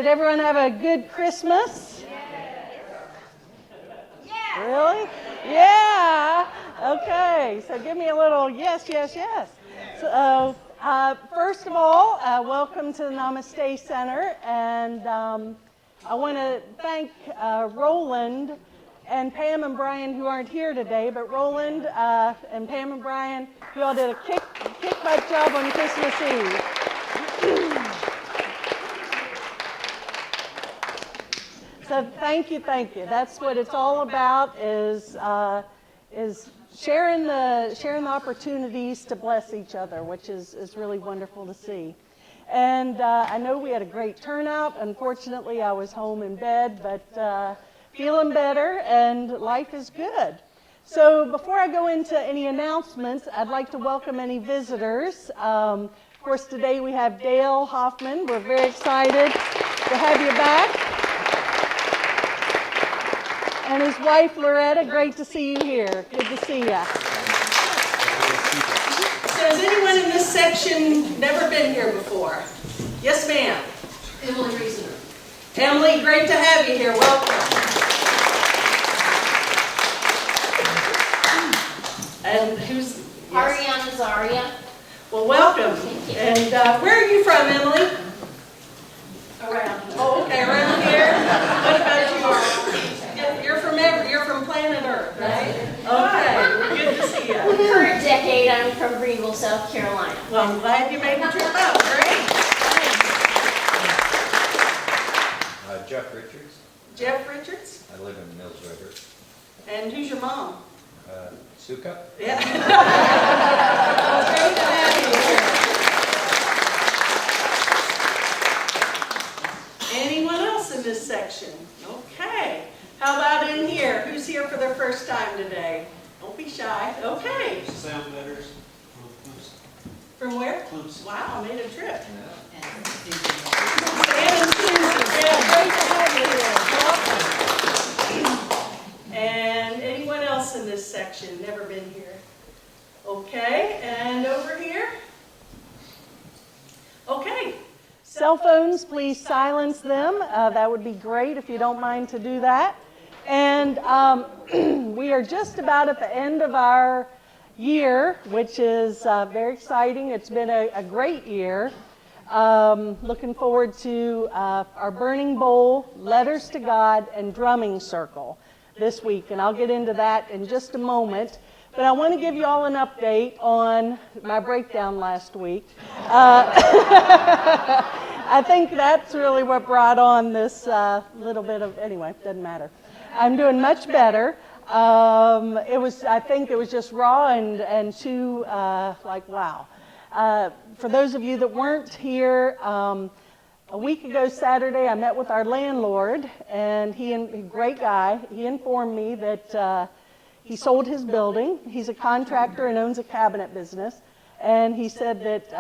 everyone have a good Christmas? Yeah. Really? Yeah. Okay. So give me a little yes, yes, yes. So first of all, welcome to the Namaste Center, and I want to thank Roland and Pam and Brian, who aren't here today, but Roland and Pam and Brian, you all did a kick butt job on Christmas Eve. So thank you. That's what it's all about, is sharing the opportunities to bless each other, which is really wonderful to see. And I know we had a great turnout. Unfortunately, I was home in bed, but feeling better, and life is good. So before I go into any announcements, I'd like to welcome any visitors. Of course, today we have Dale Hoffman. We're very excited to have you back. And his wife, Loretta, great to see you here. Good to see you. So has anyone in this section never been here before? Yes, ma'am. Emily Reasoner. Emily, great to have you here. Welcome. And who's? Yes. Ariana Zaria. Well, welcome. Thank you. And where are you from, Emily? Around here. Oh, okay, around here. What about you? You're from planet Earth, right? Okay, good to see you. For a decade, I'm from Greenville, South Carolina. Well, I'm glad you made the trip up. Great. Jeff Richards. Jeff Richards. I live in Mills River. And who's your mom? Suka. Yeah. Well, great to have you here. Anyone else in this section? Okay. How about in here? Who's here for their first time today? Don't be shy. Okay. Sam Letters From where? Clemson. Wow, I made a trip. Yeah. Sam and Susan. Yeah, great to have you here. Welcome. And anyone else in this section? Never been here. Okay, and over here? Okay. Cell phones, please silence them. That would be great if you don't mind to do that. And we are just about at the end of our year, which is very exciting. It's been a great year. Looking forward to our Burning Bowl, Letters to God, and Drumming Circle this week. And I'll get into that in just a moment. But I want to give you all an update on my breakdown last week. I think that's really what brought on this little bit of, anyway, doesn't matter. I'm doing much better. I think it was just raw and too, like, wow. For those of you that weren't here, a week ago Saturday, I met with our landlord, and great guy, he informed me that he sold his building. He's a contractor and owns a cabinet business. And he said that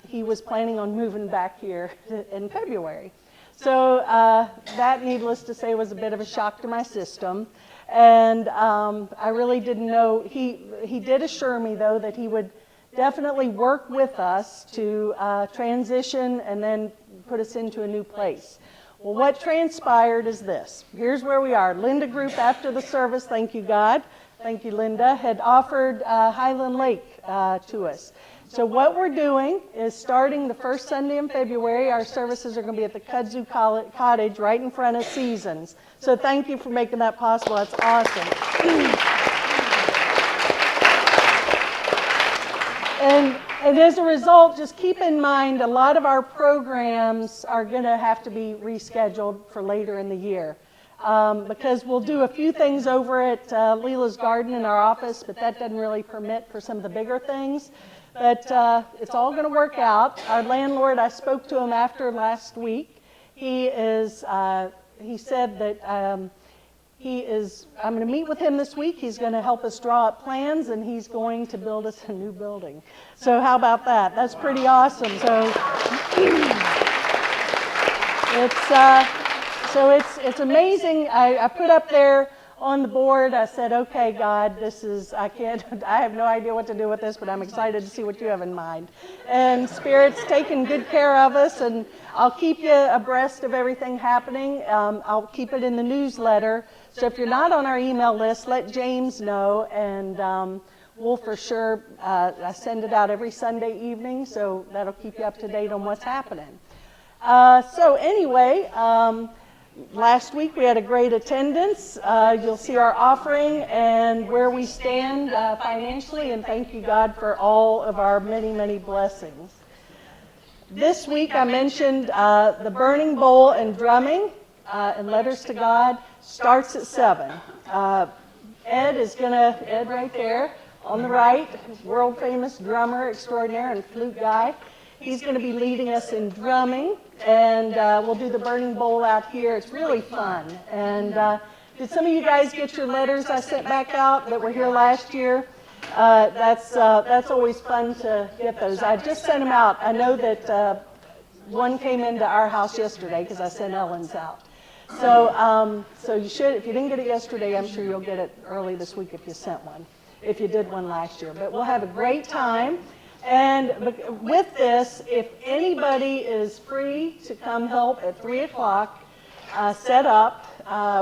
he was planning on moving back here in February. So that, needless to say, was a bit of a shock to my system. And I really didn't know. He did assure me, though, that he would definitely work with us to transition and then put us into a new place. Well, what transpired is this. Here's where we are. Linda Group, after the service, thank you, God. Thank you, Linda, had offered Highland Lake to us. So what we're doing is starting the first Sunday in February, our services are going to be at the Kudzu Cottage right in front of Seasons. So thank you for making that possible. That's awesome. And as a result, just keep in mind, a lot of our programs are going to have to be rescheduled for later in the year. Because we'll do a few things over at Leela's Garden in our office, but that doesn't really permit for some of the bigger things. But it's all going to work out. Our landlord, I spoke to him after last week. He said that I'm going to meet with him this week. He's going to help us draw up plans, and he's going to build us a new building. So how about that? That's pretty awesome. So it's amazing. I put up there on the board. I said, okay, God, I have no idea what to do with this, but I'm excited to see what you have in mind. And Spirit's taken good care of us, and I'll keep you abreast of everything happening. I'll keep it in the newsletter. So if you're not on our email list, let James know, and we'll for sure, I send it out every Sunday evening, so that'll keep you up to date on what's happening. So anyway, last week we had a great attendance. You'll see our offering and where we stand financially, and thank you, God, for all of our many, many blessings. This week I mentioned the burning bowl and drumming and letters to God starts at 7. Ed right there on the right, world famous drummer extraordinaire and flute guy. He's going to be leading us in drumming, and we'll do the burning bowl out here. It's really fun. And did some of you guys get your letters I sent back out that were here last year? That's always fun to get those. I just sent them out. I know that one came into our house yesterday because I sent Ellen's out. So you should, if you didn't get it yesterday, I'm sure you'll get it early this week if you sent one, if you did one last year. But we'll have a great time. And with this, if anybody is free to come help at 3 o'clock, set up,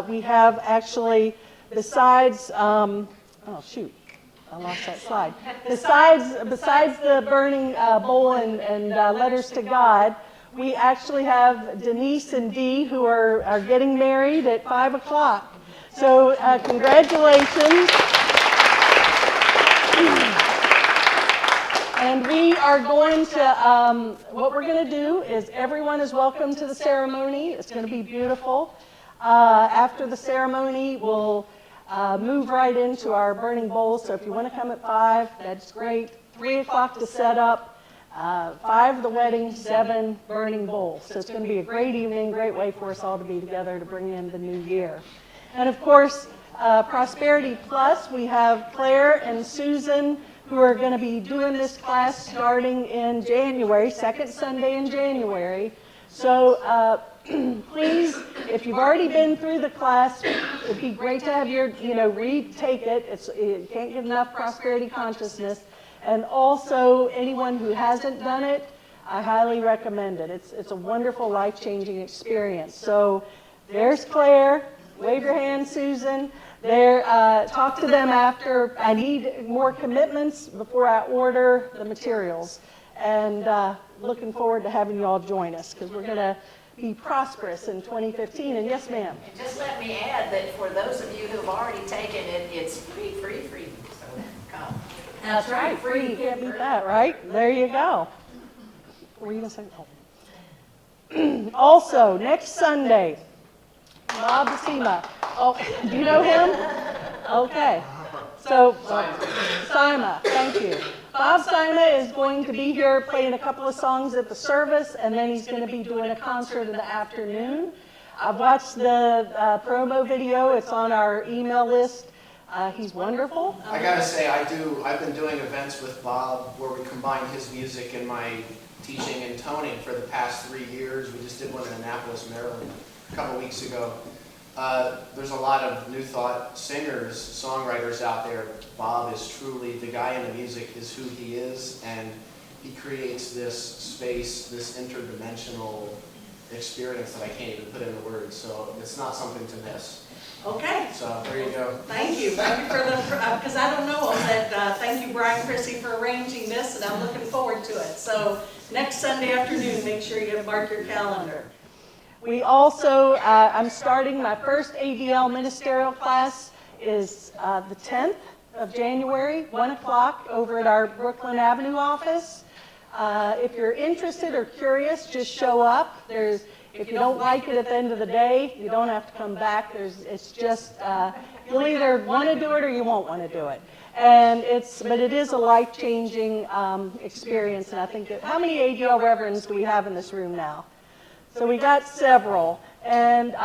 we have actually, besides, oh shoot, I lost that slide. Besides the burning bowl and letters to God, we actually have Denise and Dee who are getting married at 5 o'clock. So congratulations. And we are going to, what we're going to do is everyone is welcome to the ceremony. It's going to be beautiful. After the ceremony, we'll move right into our burning bowl. So if you want to come at 5, that's great. 3 o'clock to set up, 5 the wedding, 7 burning bowl. So it's going to be a great evening, great way for us all to be together to bring in the new year. And of course, Prosperity Plus, we have Claire and Susan who are going to be doing this class starting in January, second Sunday in January. So please, if you've already been through the class, it'd be great to have your, retake it. You can't get enough prosperity consciousness. And also, anyone who hasn't done it, I highly recommend it. It's a wonderful, life-changing experience. So there's Claire. Wave your hand, Susan. Talk to them after. I need more commitments before I order the materials. And looking forward to having you all join us because we're going to be prosperous in 2015. And yes, ma'am. And just let me add that for those of you who have already taken it, it's free. So come. That's right. Free. You can't beat that, right? There you go. What were you going to say? Oh. Also, next Sunday, Bob Sima. Oh, do you know him? Okay. So, Sima, thank you. Bob Sima is going to be here playing a couple of songs at the service, and then he's going to be doing a concert in the afternoon. I've watched the promo video. It's on our email list. He's wonderful. I gotta say, I've been doing events with Bob where we combine his music and my teaching and toning for the past 3 years. We just did one in Annapolis, Maryland, a couple weeks ago. There's a lot of New Thought singers, songwriters out there. Bob is truly, the guy in the music is who he is, and he creates this space, this interdimensional experience that I can't even put into words, so it's not something to miss. Okay. So there you go. Thank you. Thank you for the, because I don't know all that. Thank you, Brian Chrissy, for arranging this, and I'm looking forward to it. So next Sunday afternoon, make sure you mark your calendar. We also, I'm starting my first ADL ministerial class is the 10th of January, 1 o'clock over at our Brooklyn Avenue office. If you're interested or curious, just show up. If you don't like it at the end of the day, you don't have to come back. It's just, you'll either want to do it or you won't want to do it. But it is a life-changing experience. And I think how many ADL reverends do we have in this room now? So we got several, and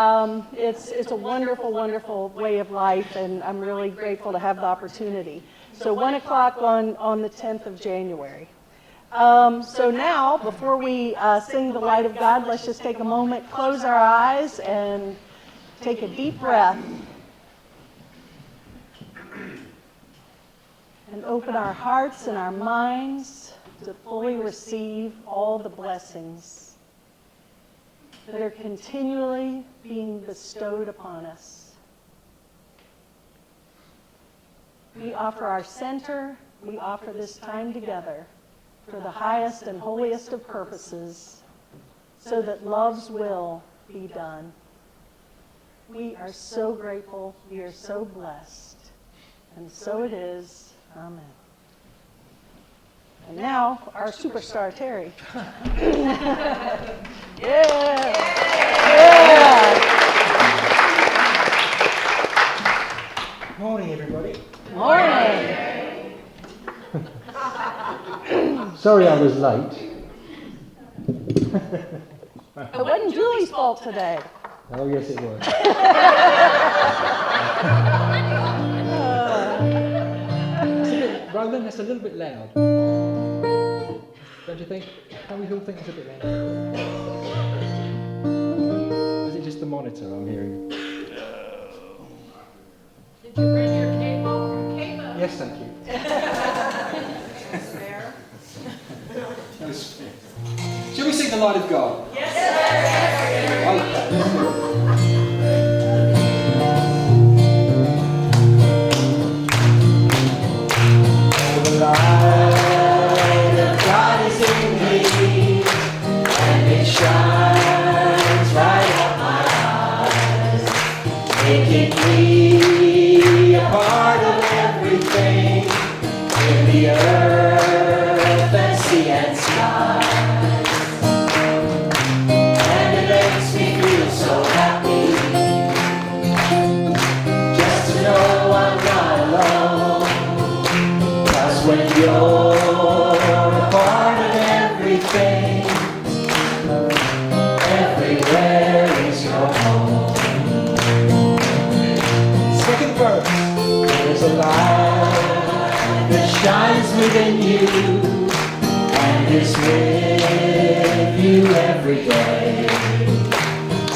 it's a wonderful, wonderful way of life, and I'm really grateful to have the opportunity. So 1 o'clock on the 10th of January. So now, before we sing the light of God, let's just take a moment, close our eyes, and take a deep breath. and open our hearts and our minds to fully receive all the blessings that are continually being bestowed upon us. We offer our center, we offer this time together for the highest and holiest of purposes, so that love's will be done. We are so grateful, we are so blessed, and so it is. Amen. And now, our superstar, Terry. Yeah! Yeah! Morning, everybody. Morning! Sorry I was late. It wasn't Julie's fault today. Oh, yes, it was. Roland, that's a little bit loud. Don't you think? Don't we all think it's a bit loud? Is it just the monitor I'm hearing? Did you bring your cable? Yes, thank you. Spare? No spare. Shall we sing the light of God? Yes, Okay, let's do it. The light of God is in me, and it shines right up my eyes, making me a part of everything in the earth and sea and sky. And it makes me feel so happy, just to know I'm not alone. When you're a part of everything, everywhere is your home. Second verse. There's a light that shines within you and is with you every day,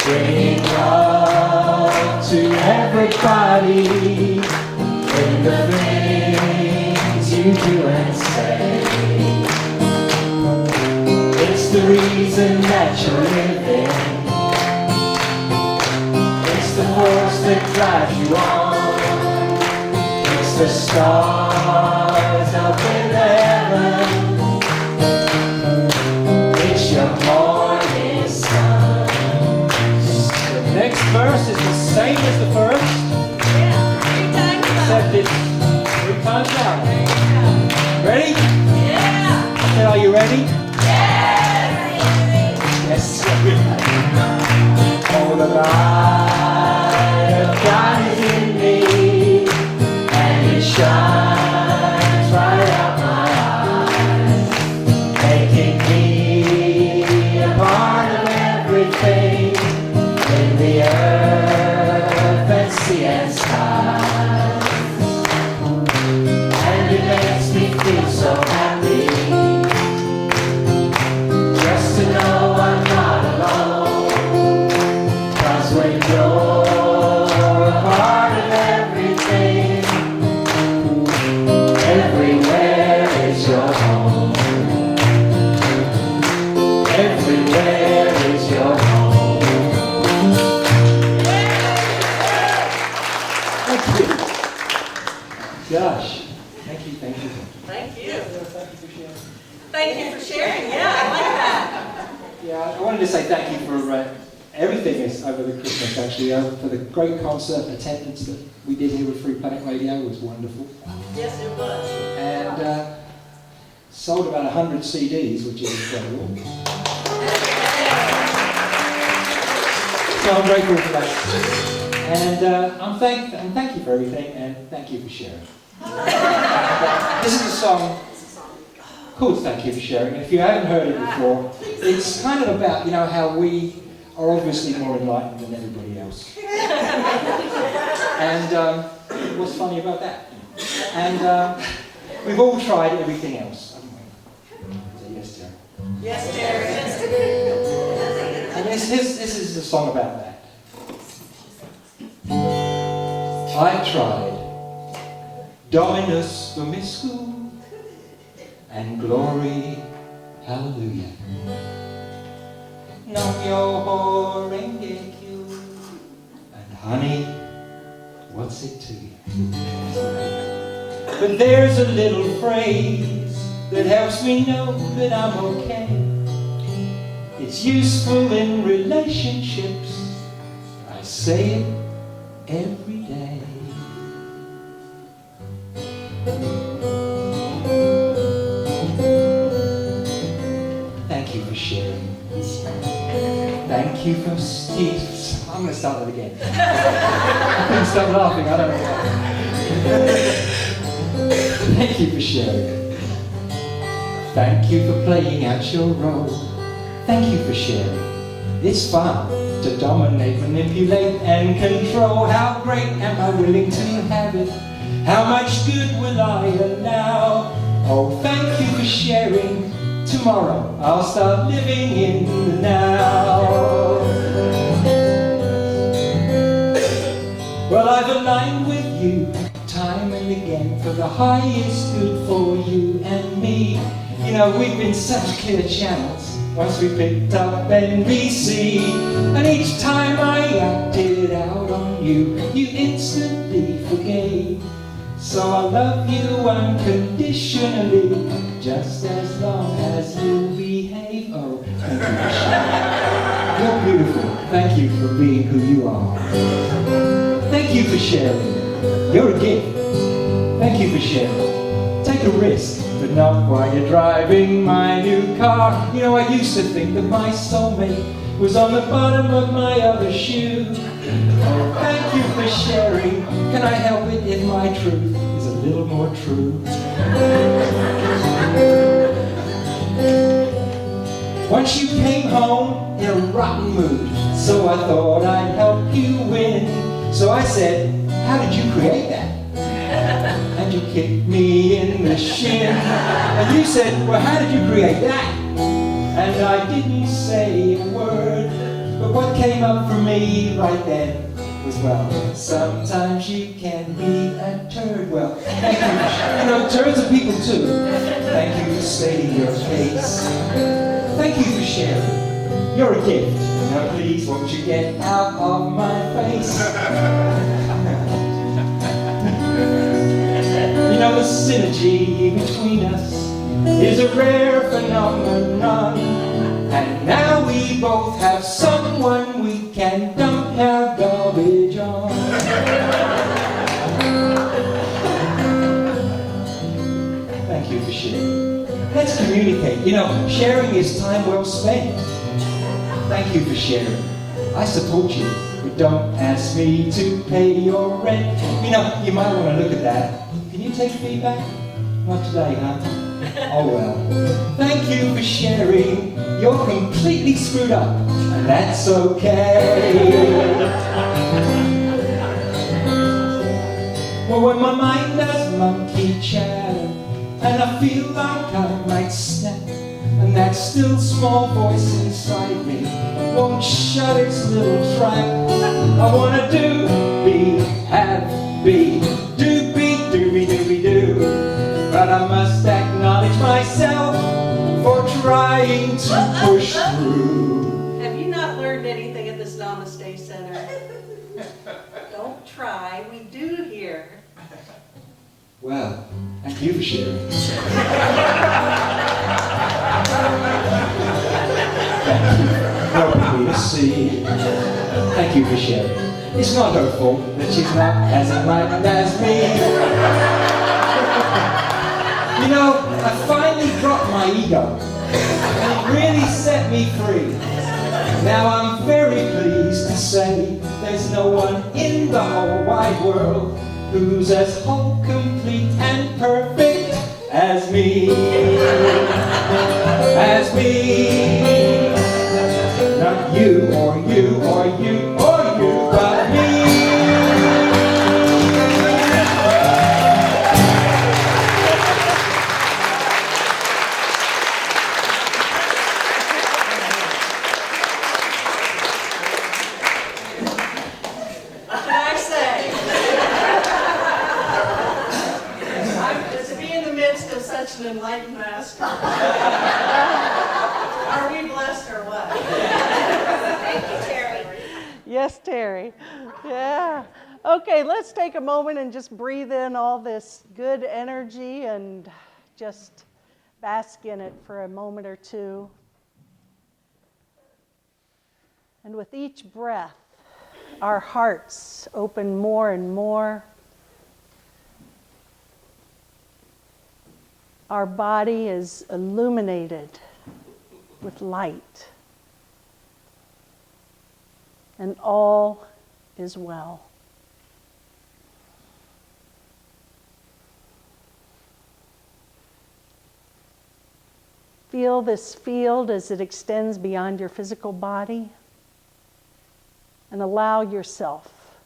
bringing love to everybody in the things you do and say. It's the reason that you're living. It's the force that drives you on. It's the stars up in heaven. It's your morning sun. The next verse is the same as the first, except it's 3 times louder. Ready? Yeah! I said, are you ready? Yes! Oh, the light of God is in me, and it shines right out my eyes, making me a part of everything in the earth and sea and sky. It makes me feel so happy, just to know I'm not alone. 'Cause when you're a part of everything, everywhere is your home. Everywhere is your home. Thank you. Gosh. Thank you. Thank you. Thank you for sharing. Thank you for sharing. Yeah, I like that. Yeah, I wanted to say thank you for everything over the Christmas, actually. For the great concert attendance that we did here with Free Planet Radio was wonderful. Yes, it was. And sold about 100 CDs, which is incredible. So I'm grateful for that. And thank you for everything, and thank you for sharing. This is a song called Thank You for Sharing. And if you haven't heard it before, it's kind of about, how we are obviously more enlightened than everybody else. And what's funny about that? And we've all tried everything else, haven't we? So yes, Terry. Yes, Terry. And this is a song about that. I tried. Dominus Vobiscum, and glory, hallelujah. Nam-myoho Renge Kyo, and honey, what's it to you? But there's a little phrase that helps me know that I'm okay. It's useful in relationships. I say it every day. Thank you for sharing. Thank you for Steve. I'm going to start that again. I couldn't stop laughing, I don't know why. Thank you for sharing. Thank you for playing out your role. Thank you for sharing. It's fun to dominate, manipulate, and control. How great am I willing to have it? How much good will I allow? Oh, thank you for sharing. Tomorrow I'll start living in the now. Well, I've aligned with you time and again for the highest good for you and me. You know, we've been such clear channels once we picked up NBC. And each time I acted out on you, you instantly forgave. So I love you unconditionally, just as long as you behave. Oh, thank you for sharing. You're beautiful. Thank you for being who you are. Thank you for sharing. You're a gift. Thank you for sharing. Take a risk, but not while you're driving my new car. You know, I used to think that my soulmate was on the bottom of my other shoe. Oh, thank you for sharing. Can I help it if my truth is a little more true? Once you came home in a rotten mood, so I thought I'd help you win. So I said, how did you create that? And you kicked me in the shin. And you said, well, how did you create that? And I didn't say a word, but what came up for me right then was, well, sometimes you can be a turd. Well, thank you. You know, turds are people too. Thank you for stating your case. Thank you for sharing. You're a gift. Now please, won't you get out of my face? You know, the synergy between us is a rare phenomenon. And now we both have someone we can dump our garbage on. Thank you for sharing. Let's communicate. You know, sharing is time well spent. Thank you for sharing. I support you, but don't ask me to pay your rent. You know, you might want to look at that. Can you take feedback? Not today, huh? Oh well. Thank you for sharing. You're completely screwed up, and that's okay. Well, when my mind does monkey chatter, and I feel like I might snap, and that still small voice inside me won't shut its little trap. I wanna do, be, have, be, do, be, dooby, dooby, doo. But I must acknowledge myself for trying to push through. Have you not learned anything at this Namaste Center? Don't try, we do here. Well, thank you for sharing. Thank you for helping me to see. Thank you for sharing. It's not her fault that she's not as enlightened as me. You know, I finally dropped my ego, and it really set me free. Now I'm very pleased to say there's no one in the whole wide world who's as whole, complete, and perfect as me. As me. Not you, or you, or you, or you, but me. Yes, Terry. Yeah. Okay, let's take a moment and just breathe in all this good energy and just bask in it for a moment or two. And with each breath, our hearts open more and more. Our body is illuminated with light. And all is well. Feel this field as it extends beyond your physical body, and allow yourself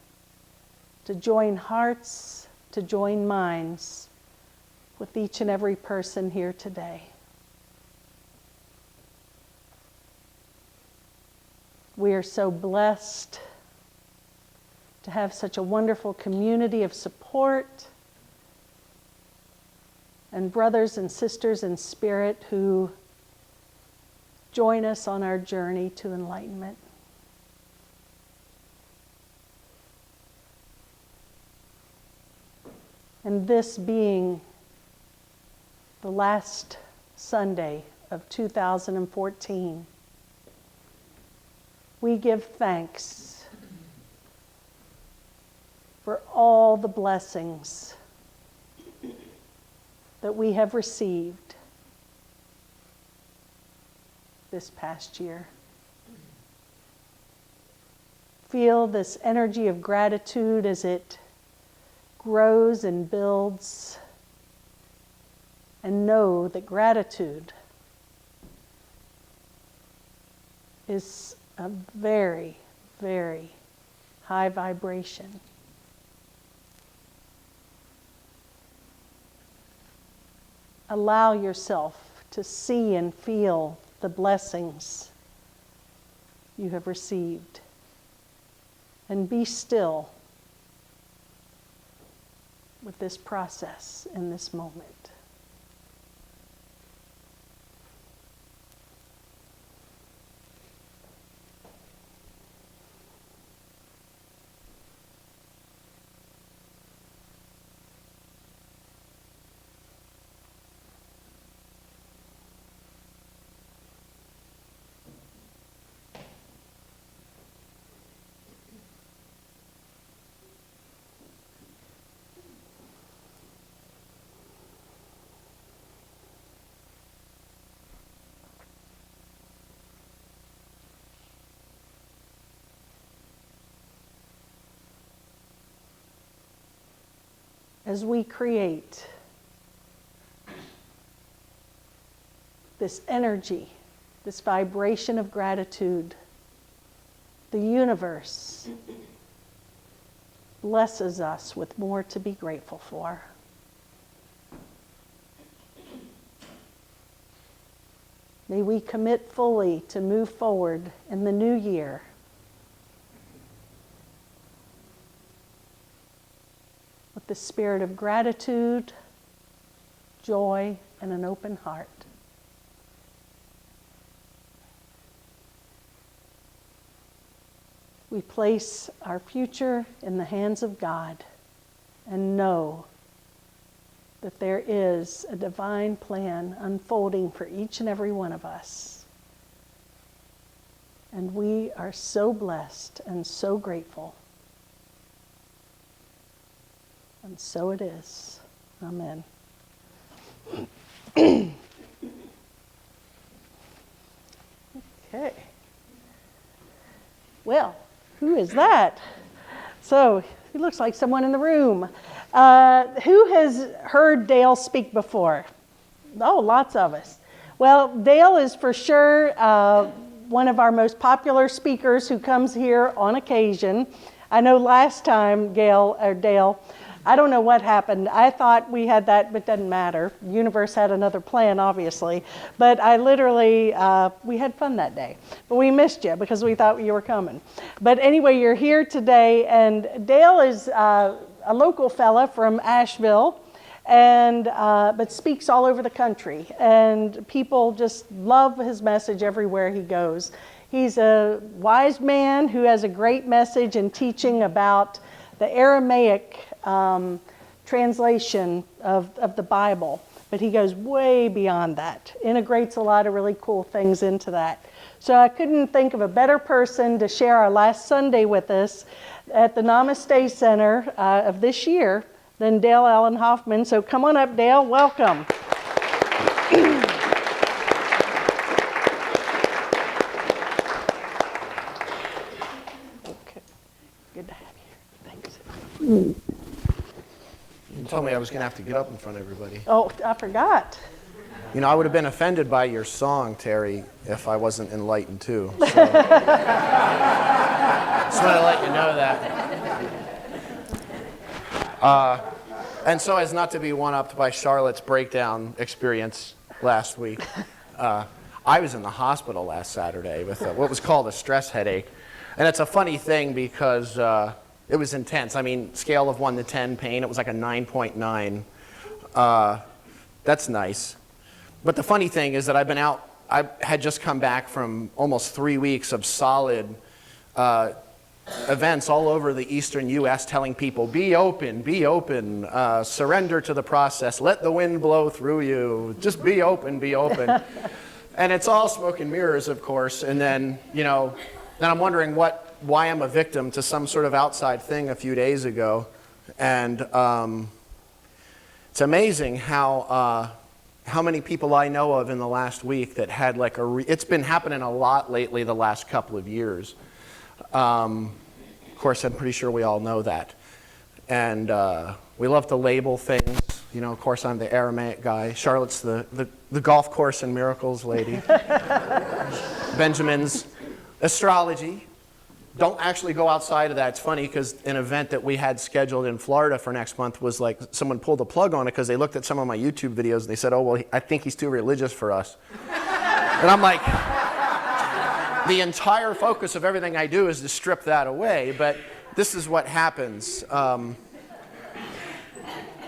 to join hearts, to join minds with each and every person here today. We are so blessed to have such a wonderful community of support and brothers and sisters in spirit who join us on our journey to enlightenment. And this being the last Sunday of 2014, we give thanks for all the blessings that we have received this past year. Feel this energy of gratitude as it grows and builds, and know that gratitude is a very, very high vibration. Allow yourself to see and feel the blessings you have received, and be still with this process in this moment. As we create this energy, this vibration of gratitude, the universe blesses us with more to be grateful for. May we commit fully to move forward in the new year with the spirit of gratitude, joy, and an open heart. We place our future in the hands of God and know that there is a divine plan unfolding for each and every one of us. And we are so blessed and so grateful. And so it is. Amen. Okay. Well, who is that? So, he looks like someone in the room. Who has heard Dale speak before? Oh, lots of us. Well, Dale is for sure one of our most popular speakers who comes here on occasion. I know last time, Dale, I don't know what happened. I thought we had that, but it doesn't matter. The universe had another plan, obviously. But I literally, we had fun that day. But we missed you because we thought you were coming. But anyway, you're here today, and Dale is a local fella from Asheville, and but speaks all over the country. And people just love his message everywhere he goes. He's a wise man who has a great message and teaching about the Aramaic translation of the Bible. But he goes way beyond that, integrates a lot of really cool things into that. So I couldn't think of a better person to share our last Sunday with us at the Namaste Center of this year than Dale Allen Hoffman. So come on up, Dale. Welcome. Okay. Good to have you here. Thanks. You told me I was going to have to get up in front of everybody. Oh, I forgot. You know, I would have been offended by your song, Terry, if I wasn't enlightened too. So. Just want to let you know that. And so as not to be one-upped by Charlotte's breakdown experience last week, I was in the hospital last Saturday with what was called a stress headache. And it's a funny thing because it was intense. I mean, scale of 1 to 10 pain, it was like a 9.9. That's nice. But the funny thing is that I've been out, I had just come back from almost 3 weeks of solid events all over the eastern U.S. telling people, be open, surrender to the process, let the wind blow through you, just be open, be open. And it's all smoke and mirrors, of course. And then, you know, then I'm wondering why I'm a victim to some sort of outside thing a few days ago. And it's amazing how many people I know of in the last week that had like it's been happening a lot lately the last couple of years. Of course, I'm pretty sure we all know that. And we love to label things. You know, of course, I'm the Aramaic guy. Charlotte's the golf course and miracles lady. Benjamin's astrology. Don't actually go outside of that. It's funny because an event that we had scheduled in Florida for next month was like someone pulled a plug on it because they looked at some of my YouTube videos and they said, oh, well, I think he's too religious for us. And I'm like, the entire focus of everything I do is to strip that away, but this is what happens.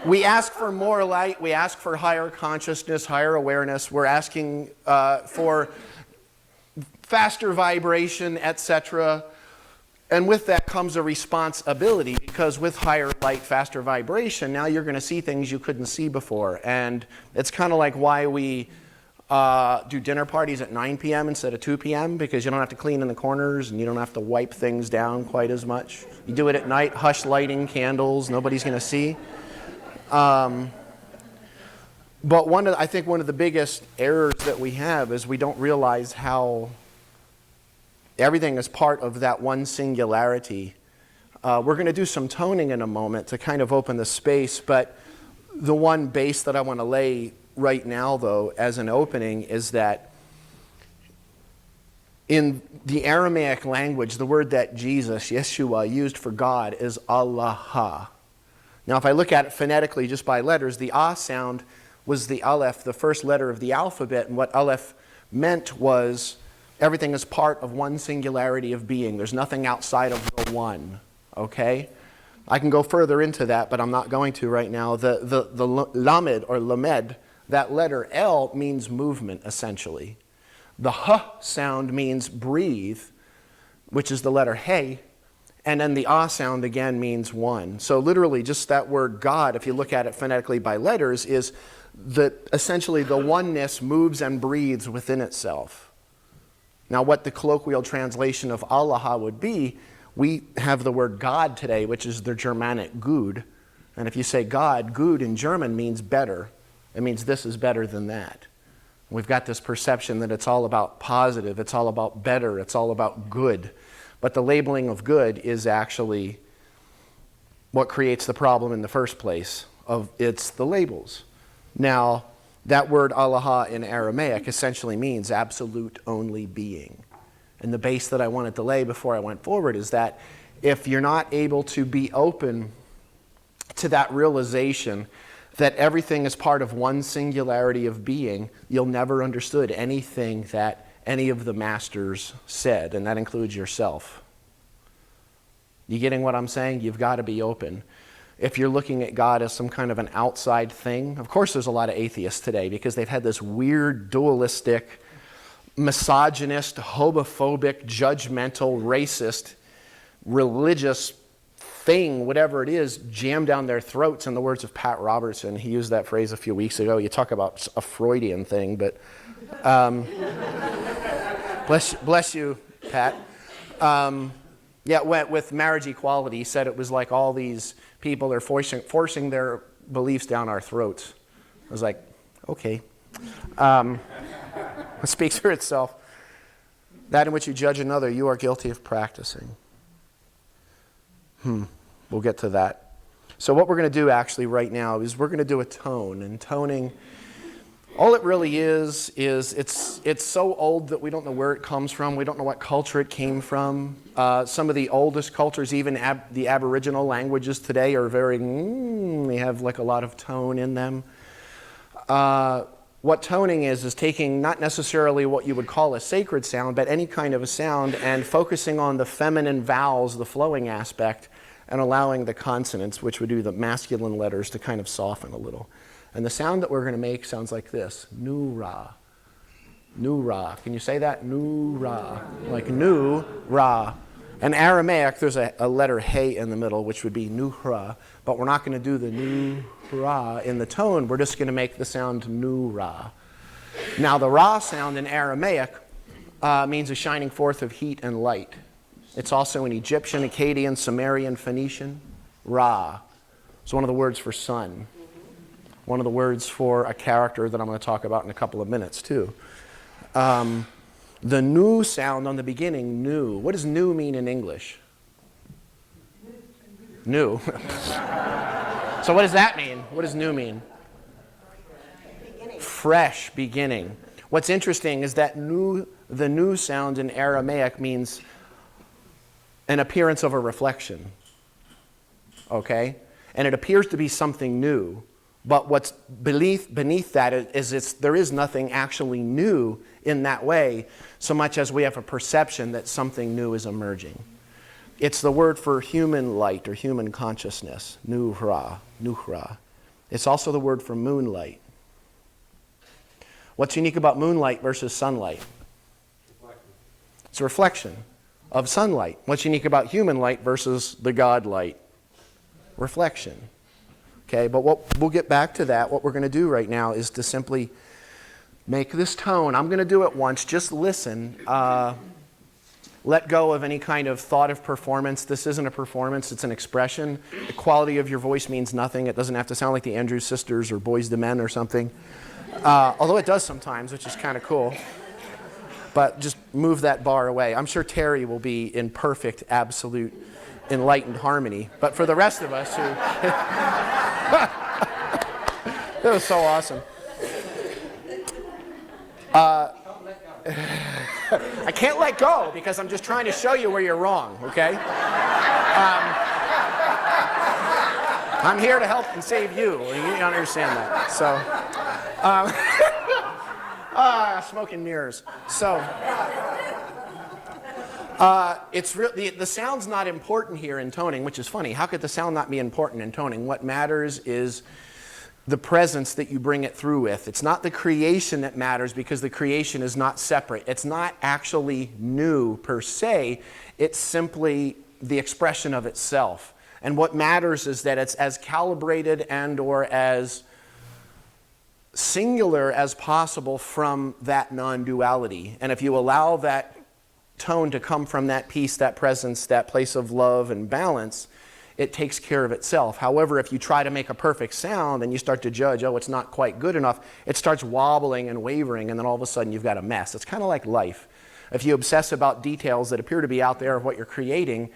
We ask for more light, we ask for higher consciousness, higher awareness, we're asking for faster vibration, etc. And with that comes a responsibility, because with higher light, faster vibration, now you're going to see things you couldn't see before. And it's kind of like why we do dinner parties at 9 p.m. instead of 2 p.m., because you don't have to clean in the corners and you don't have to wipe things down quite as much. You do it at night, hush lighting, candles, nobody's going to see. But I think one of the biggest errors that we have is we don't realize how everything is part of that one singularity. We're going to do some toning in a moment to kind of open the space, but the one base that I want to lay right now, though, as an opening is that in the Aramaic language, the word that Jesus, Yeshua, used for God is Allah. Now, if I look at it phonetically just by letters, the ah sound was the aleph, the first letter of the alphabet, and what aleph meant was everything is part of one singularity of being. There's nothing outside of the one, okay? I can go further into that, but I'm not going to right now. The lamed or lamed, that letter L means movement, essentially. The h sound means breathe, which is the letter hey, and then the ah sound again means one. So literally just that word God, if you look at it phonetically by letters, is essentially the oneness moves and breathes within itself. Now what the colloquial translation of Allah would be, we have the word God today, which is the Germanic gut. And if you say God, gut in German means better. It means this is better than that. We've got this perception that it's all about positive, it's all about better, it's all about good. But the labeling of good is actually what creates the problem in the first place. It's the labels. Now, that word Allah in Aramaic essentially means absolute only being. And the base that I wanted to lay before I went forward is that if you're not able to be open to that realization that everything is part of one singularity of being, you'll never understood anything that any of the masters said, and that includes yourself. You getting what I'm saying? You've got to be open. If you're looking at God as some kind of an outside thing, of course there's a lot of atheists today because they've had this weird dualistic misogynist, homophobic, judgmental, racist, religious thing, whatever it is, jammed down their throats, in the words of Pat Robertson. He used that phrase a few weeks ago. You talk about a Freudian thing, but bless you, Pat. Yeah, with marriage equality, he said it was like all these people are forcing their beliefs down our throats. I was like, okay. It speaks for itself. That in which you judge another, you are guilty of practicing. We'll get to that. So what we're going to do actually right now is we're going to do a tone. And toning, all it really is it's so old that we don't know where it comes from. We don't know what culture it came from. Some of the oldest cultures, even the Aboriginal languages today, are very, they have like a lot of tone in them. What toning is taking not necessarily what you would call a sacred sound, but any kind of a sound, and focusing on the feminine vowels, the flowing aspect, and allowing the consonants, which would do the masculine letters, to kind of soften a little. And the sound that we're going to make sounds like this: nu-ra. Nu-ra. Can you say that? Nu-ra. Like nu-ra. In Aramaic, there's a letter hey in the middle, which would be nu-ra, but we're not going to do the nu-ra in the tone. We're just going to make the sound nu-ra. Now, the ra sound in Aramaic means a shining forth of heat and light. It's also in Egyptian, Akkadian, Sumerian, Phoenician. Ra. It's one of the words for sun. One of the words for a character that I'm going to talk about in a couple of minutes, too. The nu sound on the beginning, nu. What does nu mean in English? New. So what does that mean? What does new mean? Fresh beginning. What's interesting is that the nu sound in Aramaic means an appearance of a reflection. Okay? And it appears to be something new. But what's beneath that is there is nothing actually new in that way, so much as we have a perception that something new is emerging. It's the word for human light or human consciousness, nuhra, nuhra. It's also the word for moonlight. What's unique about moonlight versus sunlight? It's a reflection of sunlight. What's unique about human light versus the God light? Reflection. Okay, but we'll get back to that. What we're going to do right now is to simply make this tone. I'm going to do it once. Just listen. Let go of any kind of thought of performance. This isn't a performance. It's an expression. The quality of your voice means nothing. It doesn't have to sound like the Andrews Sisters or Boys to Men or something. Although it does sometimes, which is kind of cool. But just move that bar away. I'm sure Terry will be in perfect, absolute, enlightened harmony. But for the rest of us who... That was so awesome. I can't let go because I'm just trying to show you where you're wrong, okay? I'm here to help and save you. You understand that. So, smoke and mirrors. So, the sound's not important here in toning, which is funny. How could the sound not be important in toning? What matters is the presence that you bring it through with. It's not the creation that matters, because the creation is not separate. It's not actually new per se. It's simply the expression of itself. And what matters is that it's as calibrated and or as singular as possible from that non-duality. And if you allow that tone to come from that peace, that presence, that place of love and balance, it takes care of itself. However, if you try to make a perfect sound and you start to judge, oh, it's not quite good enough, it starts wobbling and wavering, and then all of a sudden you've got a mess. It's kind of like life. If you obsess about details that appear to be out there of what you're creating,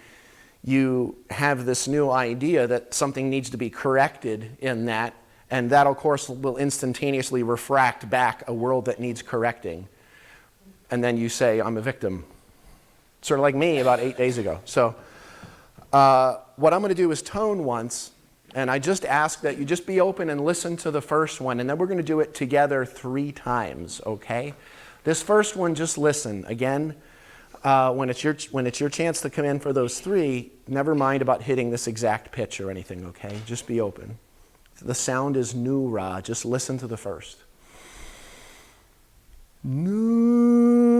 you have this new idea that something needs to be corrected in that, and that, of course, will instantaneously refract back a world that needs correcting. And then you say, I'm a victim. Sort of like me about 8 days ago. So what I'm going to do is tone once, and I just ask that you just be open and listen to the first one, and then we're going to do it together 3 times, okay? This first one, just listen. Again, when it's your chance to come in for those 3, never mind about hitting this exact pitch or anything, okay? Just be open. The sound is nu-ra. Just listen to the first. Nu.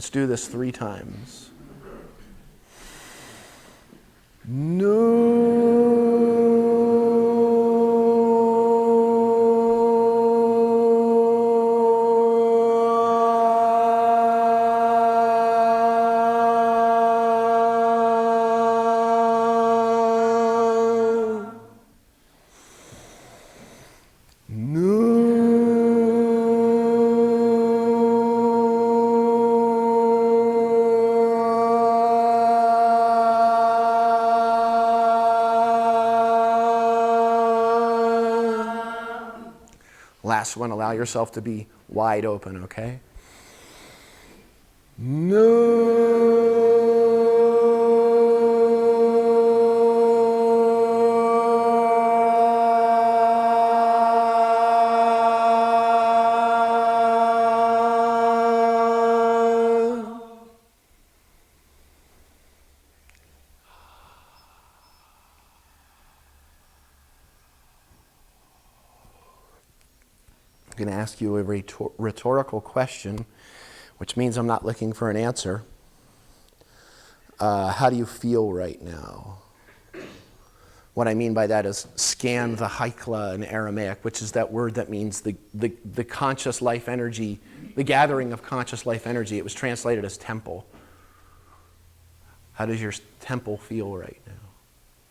Let's do this 3 times. No. Last one, allow yourself to be wide open, okay? I'm going to ask you a rhetorical question, which means I'm not looking for an answer. How do you feel right now? What I mean by that is scan the haikla in Aramaic, which is that word that means the conscious life energy, the gathering of conscious life energy. It was translated as temple. How does your temple feel right now?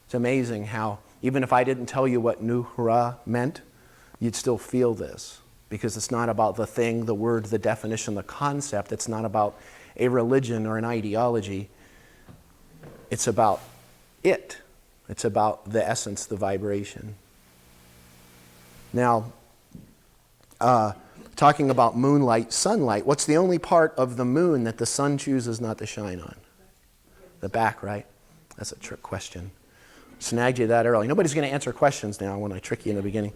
It's amazing how, even if I didn't tell you what Nuhra meant, you'd still feel this. Because it's not about the thing, the word, the definition, the concept. It's not about a religion or an ideology. It's about it. It's about the essence, the vibration. Now, talking about moonlight, sunlight, what's the only part of the moon that the sun chooses not to shine on? The back, right? That's a trick question. Snagged you that early. Nobody's going to answer questions now when I trick you in the beginning.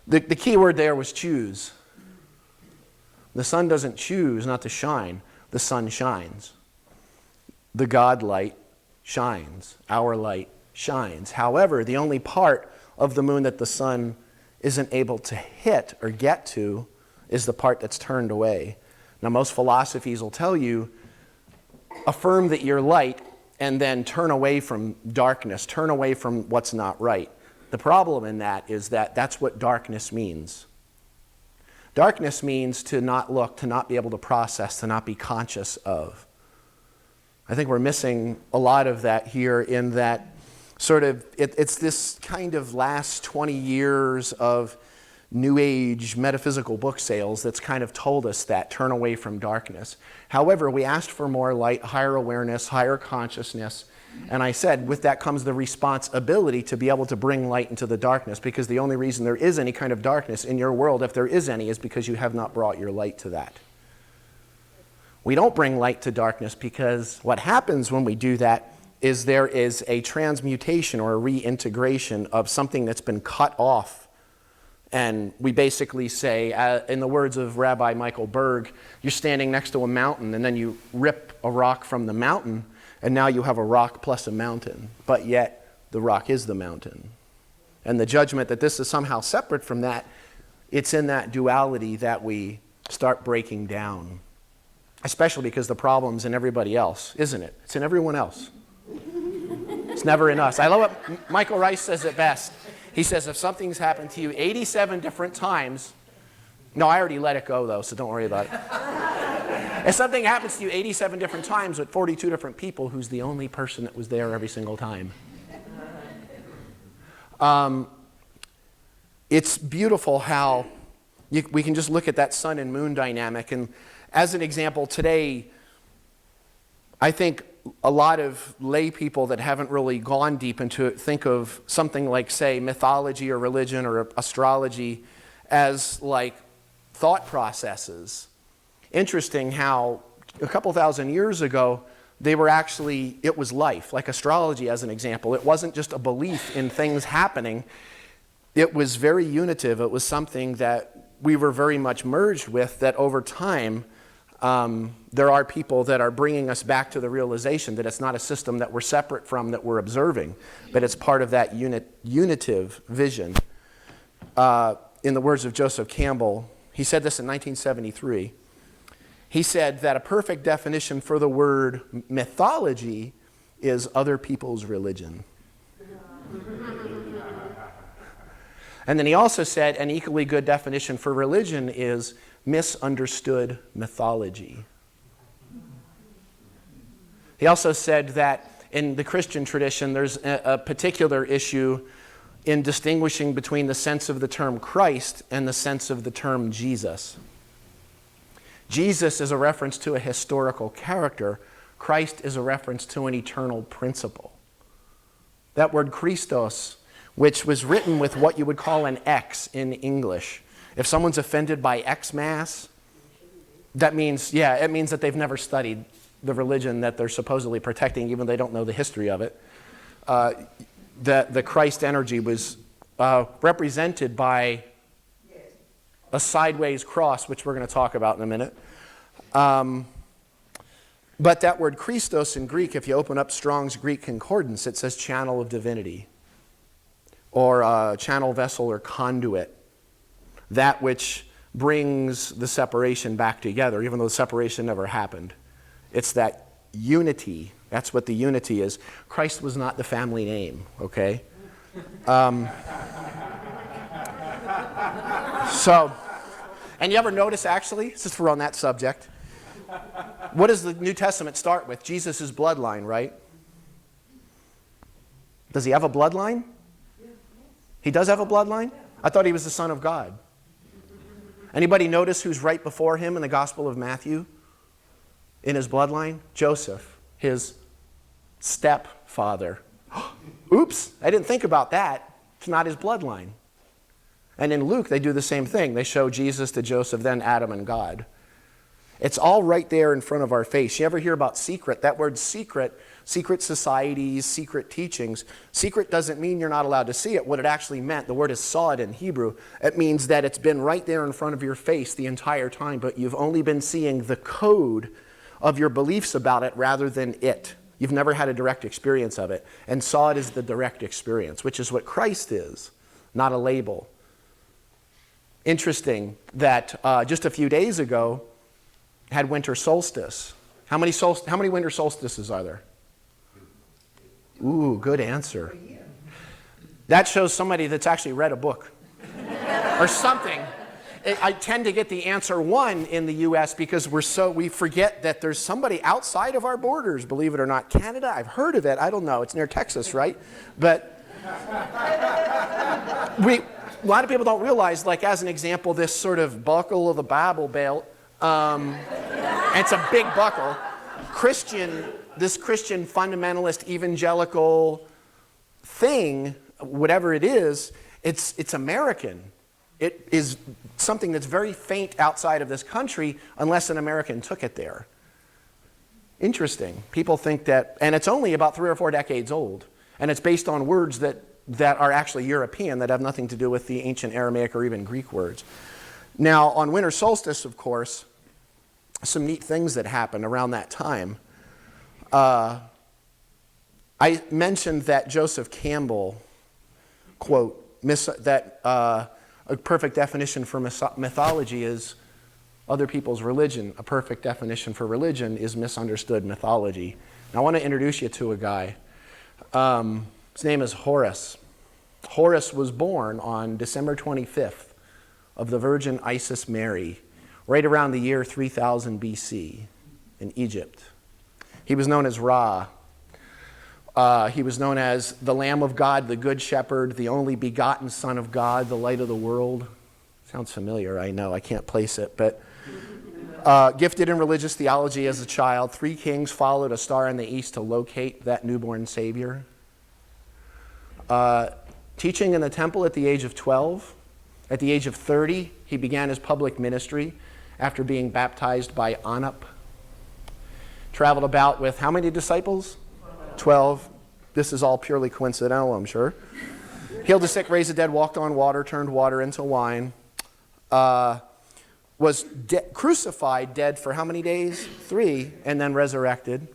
The key word there was choose. The sun doesn't choose not to shine. The sun shines. The God light shines. Our light shines. However, the only part of the moon that the sun isn't able to hit or get to is the part that's turned away. Now, most philosophies will tell you, affirm that you're light and then turn away from darkness, turn away from what's not right. The problem in that is that that's what darkness means. Darkness means to not look, to not be able to process, to not be conscious of. I think we're missing a lot of that here in that sort of, it's this kind of last 20 years of New Age metaphysical book sales that's kind of told us that, turn away from darkness. However, we asked for more light, higher awareness, higher consciousness. And I said, with that comes the responsibility to be able to bring light into the darkness, because the only reason there is any kind of darkness in your world, if there is any, is because you have not brought your light to that. We don't bring light to darkness because what happens when we do that is there is a transmutation or a reintegration of something that's been cut off. And we basically say, in the words of Rabbi Michael Berg, you're standing next to a mountain and then you rip a rock from the mountain, and now you have a rock plus a mountain, but yet the rock is the mountain. And the judgment that this is somehow separate from that, it's in that duality that we start breaking down. Especially because the problem's in everybody else, isn't it? It's in everyone else. It's never in us. I love what Michael Rice says it best. He says, if something's happened to you 87 different times, no, I already let it go though, so don't worry about it. If something happens to you 87 different times with 42 different people, who's the only person that was there every single time? It's beautiful how we can just look at that sun and moon dynamic. And as an example, today, I think a lot of lay people that haven't really gone deep into it think of something like, say, mythology or religion or astrology as like thought processes. Interesting how a couple thousand years ago, they were actually, it was life, like astrology as an example. It wasn't just a belief in things happening. It was very unitive. It was something that we were very much merged with, that over time, there are people that are bringing us back to the realization that it's not a system that we're separate from, that we're observing, but it's part of that unitive vision. In the words of Joseph Campbell, he said this in 1973. He said that a perfect definition for the word mythology is other people's religion. And then he also said an equally good definition for religion is misunderstood mythology. He also said that in the Christian tradition, there's a particular issue in distinguishing between the sense of the term Christ and the sense of the term Jesus. Jesus is a reference to a historical character. Christ is a reference to an eternal principle. That word Christos, which was written with what you would call an X in English. If someone's offended by Xmas, that means, it means that they've never studied the religion that they're supposedly protecting, even though they don't know the history of it. The Christ energy was represented by a sideways cross, which we're going to talk about in a minute. But that word Christos in Greek, if you open up Strong's Greek Concordance, it says channel of divinity, or channel vessel or conduit, that which brings the separation back together, even though the separation never happened. It's that unity. That's what the unity is. Christ was not the family name, okay? And you ever notice, actually, since we're on that subject, what does the New Testament start with? Jesus' bloodline, right? Does he have a bloodline? He does have a bloodline? I thought he was the Son of God. Anybody notice who's right before him in the Gospel of Matthew in his bloodline? Joseph, his stepfather. Oops, I didn't think about that. It's not his bloodline. And in Luke, they do the same thing. They show Jesus to Joseph, then Adam and God. It's all right there in front of our face. You ever hear about secret? That word secret, secret societies, secret teachings. Secret doesn't mean you're not allowed to see it. What it actually meant, the word is sod in Hebrew. It means that it's been right there in front of your face the entire time, but you've only been seeing the code of your beliefs about it rather than it. You've never had a direct experience of it. And sod is the direct experience, which is what Christ is, not a label. Interesting that just a few days ago, had winter solstice. How many winter solstices are there? Ooh, good answer. That shows somebody that's actually read a book or something. I tend to get the answer 1 in the U.S. because we forget that there's somebody outside of our borders, believe it or not. Canada, I've heard of it. I don't know. It's near Texas, right? But a lot of people don't realize, like as an example, this sort of buckle of the Bible Belt, it's a big buckle. This Christian fundamentalist evangelical thing, whatever it is, it's American. It is something that's very faint outside of this country unless an American took it there. Interesting. People think that, and it's only about 3 or 4 decades old, and it's based on words that are actually European, that have nothing to do with the ancient Aramaic or even Greek words. Now, on winter solstice, of course, some neat things that happened around that time. I mentioned that Joseph Campbell, quote, that a perfect definition for mythology is other people's religion. A perfect definition for religion is misunderstood mythology. Now, I want to introduce you to a guy. His name is Horus. Horus was born on December 25th of the Virgin Isis Mary, right around the year 3000 BC in Egypt. He was known as Ra. He was known as the Lamb of God, the Good Shepherd, the only begotten Son of God, the light of the world. Sounds familiar, I know, I can't place it, but gifted in religious theology as a child. 3 kings followed a star in the east to locate that newborn Savior. Teaching in the temple at the age of 12. At the age of 30, he began his public ministry after being baptized by Anup. Traveled about with how many disciples? 12. This is all purely coincidental, I'm sure. Healed the sick, raised the dead, walked on water, turned water into wine. Was crucified, dead for how many days? 3, and then resurrected.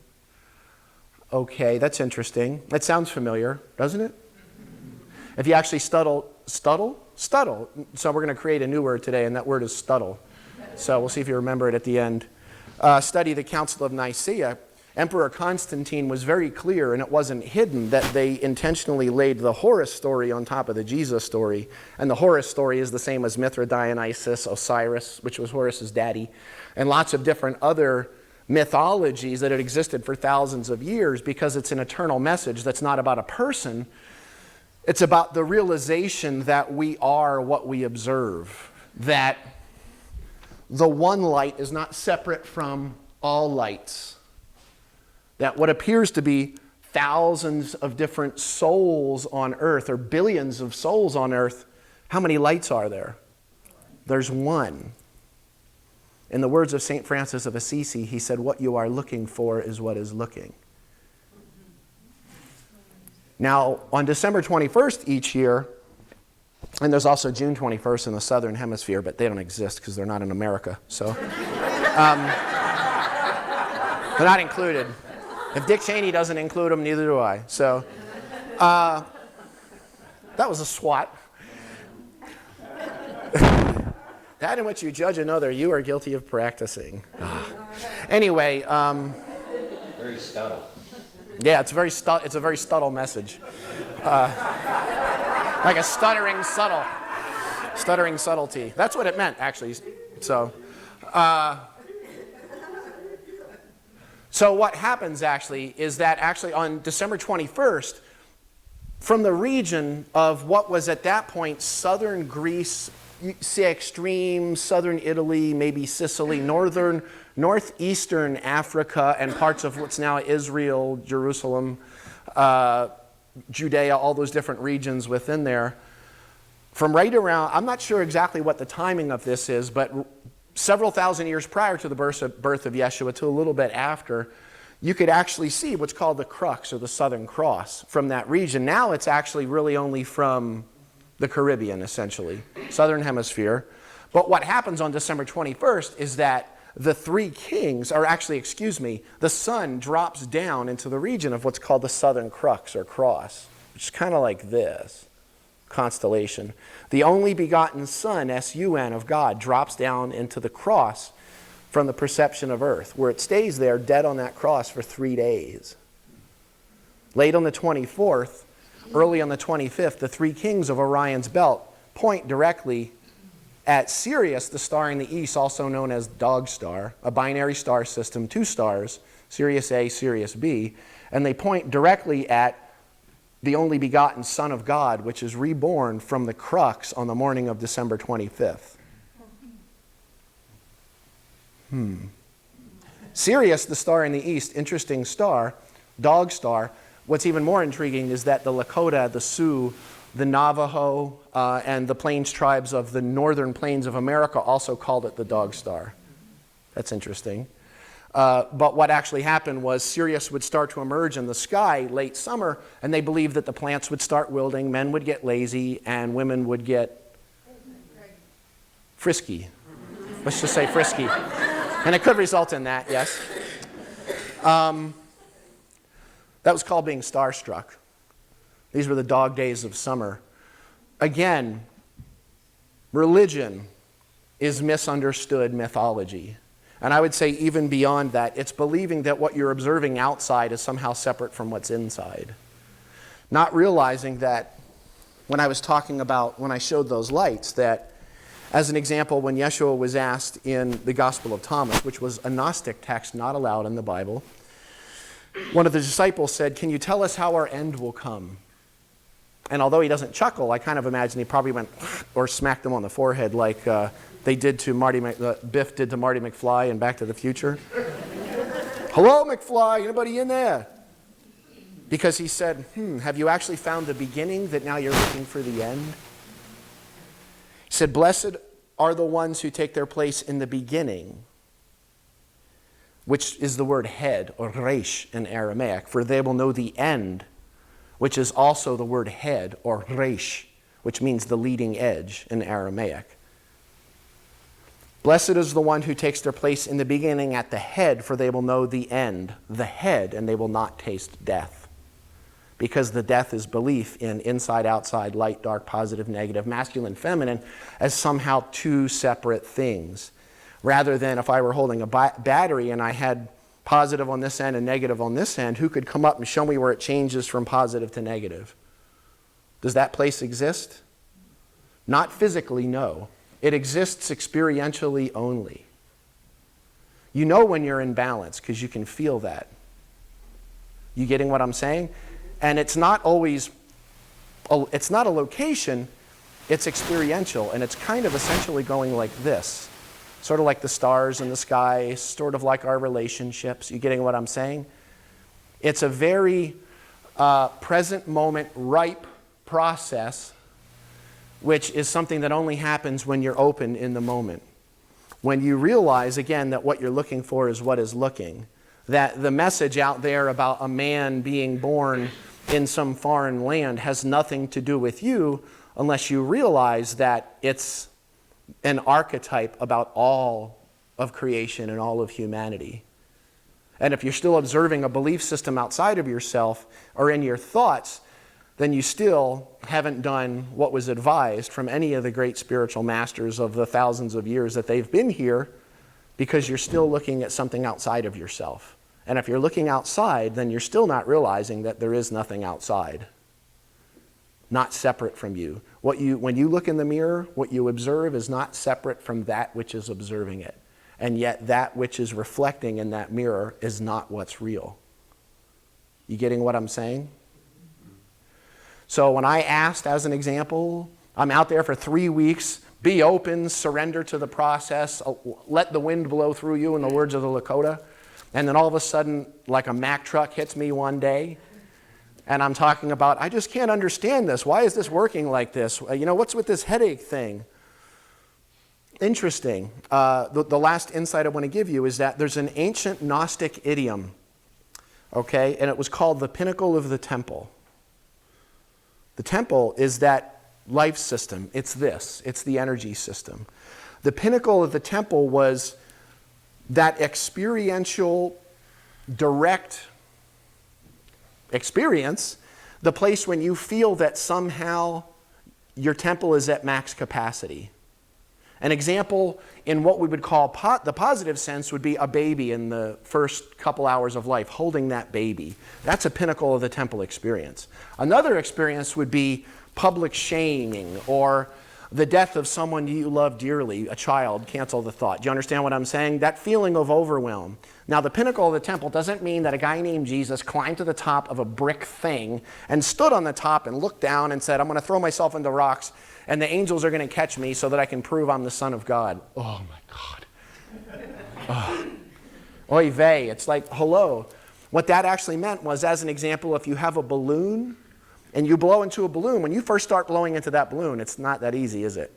Okay, that's interesting. That sounds familiar, doesn't it? If you actually stuttle. So we're going to create a new word today, and that word is stuttle. So we'll see if you remember it at the end. study the Council of Nicaea, Emperor Constantine was very clear, and it wasn't hidden, that they intentionally laid the Horus story on top of the Jesus story. And the Horus story is the same as Mithra, Dionysus, Osiris, which was Horus's daddy, and lots of different other mythologies that had existed for thousands of years, because it's an eternal message that's not about a person. It's about the realization that we are what we observe, that the one light is not separate from all lights, that what appears to be thousands of different souls on earth, or billions of souls on earth, how many lights are there? There's one. In the words of St. Francis of Assisi, he said, "What you are looking for is what is looking." Now, on December 21st each year, and there's also June 21st in the Southern Hemisphere, but they don't exist because they're not in America, so they're not included. If Dick Cheney doesn't include them, neither do I. So that was a swat. That in which you judge another, you are guilty of practicing. Anyway. Very subtle. Yeah, it's a very subtle message. Like a stuttering subtlety. That's what it meant, actually. So what happens actually is that actually on December 21st, from the region of what was at that point southern Greece, say extreme southern Italy, maybe Sicily, northeastern Africa, and parts of what's now Israel, Jerusalem, Judea, all those different regions within there, from right around, I'm not sure exactly what the timing of this is, but several thousand years prior to the birth of Yeshua to a little bit after, you could actually see what's called the crux, or the Southern Cross, from that region. Now it's actually really only from the Caribbean, essentially, Southern Hemisphere. But what happens on December 21st is that the three kings, or actually, the sun drops down into the region of what's called the Southern Crux, or cross, which is kind of like this constellation. The only begotten Son, S-U-N, of God, drops down into the cross from the perception of earth, where it stays there dead on that cross for 3 days. Late on the 24th, early on the 25th, the three kings of Orion's belt point directly at Sirius, the star in the east, also known as Dog Star, a binary star system, 2 stars, Sirius A, Sirius B, and they point directly at the only begotten Son of God, which is reborn from the crux on the morning of December 25th. Sirius, the star in the east, interesting star, Dog Star. What's even more intriguing is that the Lakota, the Sioux, the Navajo, and the Plains tribes of the northern plains of America also called it the Dog Star. That's interesting. But what actually happened was Sirius would start to emerge in the sky late summer, and they believed that the plants would start wilting, men would get lazy, and women would get frisky. Let's just say frisky. And it could result in that, yes. That was called being starstruck. These were the dog days of summer. Again, religion is misunderstood mythology. And I would say even beyond that, it's believing that what you're observing outside is somehow separate from what's inside. Not realizing that when I was talking about, when I showed those lights, that as an example, when Yeshua was asked in the Gospel of Thomas, which was a Gnostic text not allowed in the Bible, one of the disciples said, "Can you tell us how our end will come?" And although he doesn't chuckle, I kind of imagine he probably went or smacked him on the forehead like they did to Biff did to Marty McFly in Back to the Future. "Hello, McFly, anybody in there?" Because he said, have you actually found the beginning that now you're looking for the end? He said, "Blessed are the ones who take their place in the beginning," which is the word head, or reish in Aramaic, for they will know the end, which is also the word head, or reish, which means the leading edge in Aramaic. Blessed is the one who takes their place in the beginning at the head, for they will know the end, the head, and they will not taste death. Because the death is belief in inside, outside, light, dark, positive, negative, masculine, feminine, as somehow two separate things. Rather than if I were holding a battery and I had positive on this end and negative on this end, who could come up and show me where it changes from positive to negative? Does that place exist? Not physically, no. It exists experientially only. You know when you're in balance because you can feel that. You getting what I'm saying? And it's not always, it's not a location, it's experiential, and it's kind of essentially going like this. Sort of like the stars in the sky, sort of like our relationships. You getting what I'm saying? It's a very present moment, ripe process, which is something that only happens when you're open in the moment. When you realize, again, that what you're looking for is what is looking. That the message out there about a man being born in some foreign land has nothing to do with you unless you realize that it's an archetype about all of creation and all of humanity. And if you're still observing a belief system outside of yourself or in your thoughts, then you still haven't done what was advised from any of the great spiritual masters of the thousands of years that they've been here, because you're still looking at something outside of yourself. And if you're looking outside, then you're still not realizing that there is nothing outside, not separate from you. When you look in the mirror, what you observe is not separate from that which is observing it. And yet that which is reflecting in that mirror is not what's real. You getting what I'm saying? So when I asked, as an example, I'm out there for 3 weeks, be open, surrender to the process, let the wind blow through you, in the words of the Lakota, and then all of a sudden, like a Mack truck hits me one day, and I'm talking about, I just can't understand this. Why is this working like this? What's with this headache thing? Interesting. The last insight I want to give you is that there's an ancient Gnostic idiom, okay, and it was called the pinnacle of the temple. The temple is that life system. It's this. It's the energy system. The pinnacle of the temple was that experiential, direct experience, the place when you feel that somehow your temple is at max capacity. An example in what we would call the positive sense would be a baby in the first couple hours of life, holding that baby. That's a pinnacle of the temple experience. Another experience would be public shaming or the death of someone you love dearly, a child. Cancel the thought. Do you understand what I'm saying? That feeling of overwhelm. Now, the pinnacle of the temple doesn't mean that a guy named Jesus climbed to the top of a brick thing and stood on the top and looked down and said, I'm going to throw myself into rocks and the angels are going to catch me so that I can prove I'm the Son of God. Oh, my God. Oh. Oy vey. It's like, hello. What that actually meant was, as an example, if you have a balloon and you blow into a balloon, when you first start blowing into that balloon, it's not that easy, is it?